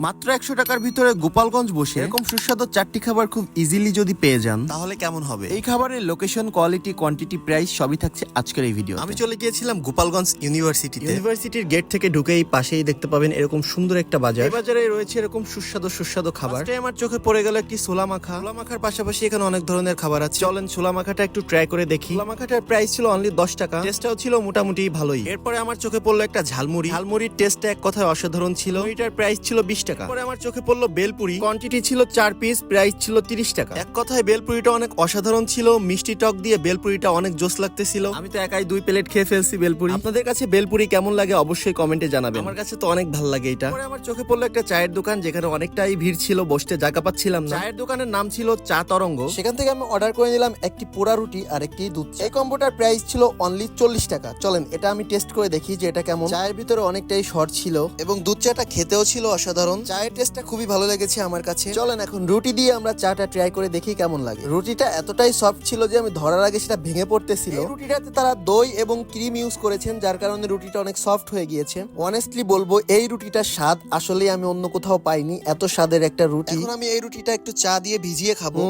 মাত্র 100 টাকার ভিতরে গোপালগঞ্জ বসে এরকম সুস্বাদু 4টি খাবার খুব ইজিলি যদি পেয়ে যান তাহলে কেমন হবে। এই খাবারের লোকেশন, কোয়ালিটি, কোয়ান্টিটি, প্রাইস সবই থাকছে আজকের এই ভিডিও। আমি চলে গিয়েছিলাম গোপালগঞ্জ ইউনিভার্সিটির গেট থেকে ঢুকেই পাশেই দেখতে পাবেন এরকম সুন্দর একটা বাজার। এই বাজারে রয়েছে এরকম সুস্বাদু খাবার। আমার চোখে পড়ে গেল একটি ছোলা মাখার পাশাপাশি এখানে অনেক ধরনের খাবার আছে। চলেন ছোলা মাখাটা একটু ট্রাই করে দেখি। ছোলা মাখাটার প্রাইস ছিল অনলি 10 টাকা। টেস্টটাও ছিল মোটামুটি ভালোই। এরপরে আমার চোখে পড়লো একটা ঝালমুড়ির টেস্টটা এক কথায় অসাধারণ ছিল। এটার প্রাইস ছিল 20 টাকা। পরে আমার চোখে পড়লো বেলপুরি, কোয়ান্টিটি ছিল 4 পিস, প্রাইস ছিল 30 টাকা। এক কথায় বেলপুরিটা অনেক অসাধারণ ছিল। মিষ্টি টক দিয়ে বেলপুরিটা অনেক জোস লাগতেছিল। আমি তো একাই 2 প্লেট খেয়ে ফেলছি বেলপুরি। আপনাদের কাছে বেলপুরি কেমন লাগে অবশ্যই কমেন্টে জানাবেন। আমার কাছে তো অনেক ভালো লাগে এটা। পরে আমার চোখে পড়লো একটা চায়ের দোকান, যেখানে অনেকটাই ভিড় ছিল, বসতে জায়গা পাচ্ছিলাম না। চায়ের দোকানের নাম ছিল চা তরঙ্গ। সেখান থেকে আমি অর্ডার করে নিলাম একটি পোড়া রুটি আর একটি দুধ চা। এই কম্বোটার প্রাইস ছিল অনলি 40 টাকা। চলেন এটা আমি টেস্ট করে দেখি যে এটা কেমন। চায়ের ভিতরে অনেকটাই শর্ট ছিল এবং দুধ চাটা খেতেও ছিল অসাধারণ। চায়ের টেস্টটা খুবই ভালো লেগেছে আমার কাছে। চলেন এখন রুটি দিয়ে আমরা চাটা ট্রাই করে দেখি কেমন লাগে। রুটিটা এতটাই সফট ছিল যে আমি ধরার আগে সেটা ভেঙে পড়তেছিল। এই রুটিটাতে তারা দই এবং ক্রিম ইউজ করেছেন, যার কারণে রুটিটা অনেক সফট হয়ে গিয়েছে। অনেস্টলি বলবো এই রুটিটার স্বাদ আসলে আমি অন্য কোথাও পাইনি। এত স্বাদের একটা রুটি। এখন আমি এই রুটিটা একটু চা দিয়ে ভিজিয়ে খাবো।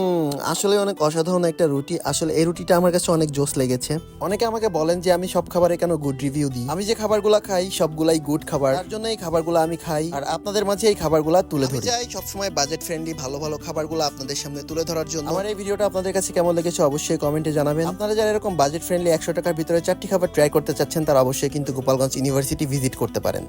আসলে অনেক অসাধারণ একটা রুটি। আসলে এই রুটিটা আমার কাছে অনেক জোস লেগেছে। অনেকে আমাকে বলেন যে আমি সব খাবারে কেন গুড রিভিউ দিই। আমি যে খাবারগুলো খাই সবগুলাই গুড খাবার, তার জন্য এই খাবারগুলো আমি খাই আর আপনাদের মাঝে এই খাবারগুলো তুলে ধরি। চাই সবসময় বাজেট ফ্রেন্ডলি ভালো খাবারগুলো আপনাদের সামনে তুলে ধরার জন্য। আমার এই ভিডিওটা আপনাদের কাছে কেমন লেগেছে অবশ্যই কমেন্টে জানাবেন। আপনারা যারা এরকম বাজেট ফ্রেন্ডলি 100 টাকার ভিতরে 4টি খাবার ট্রাই করতে চাচ্ছেন তারা অবশ্যই কিন্তু গোপালগঞ্জ ইউনিভার্সিটি ভিজিট করতে পারেন।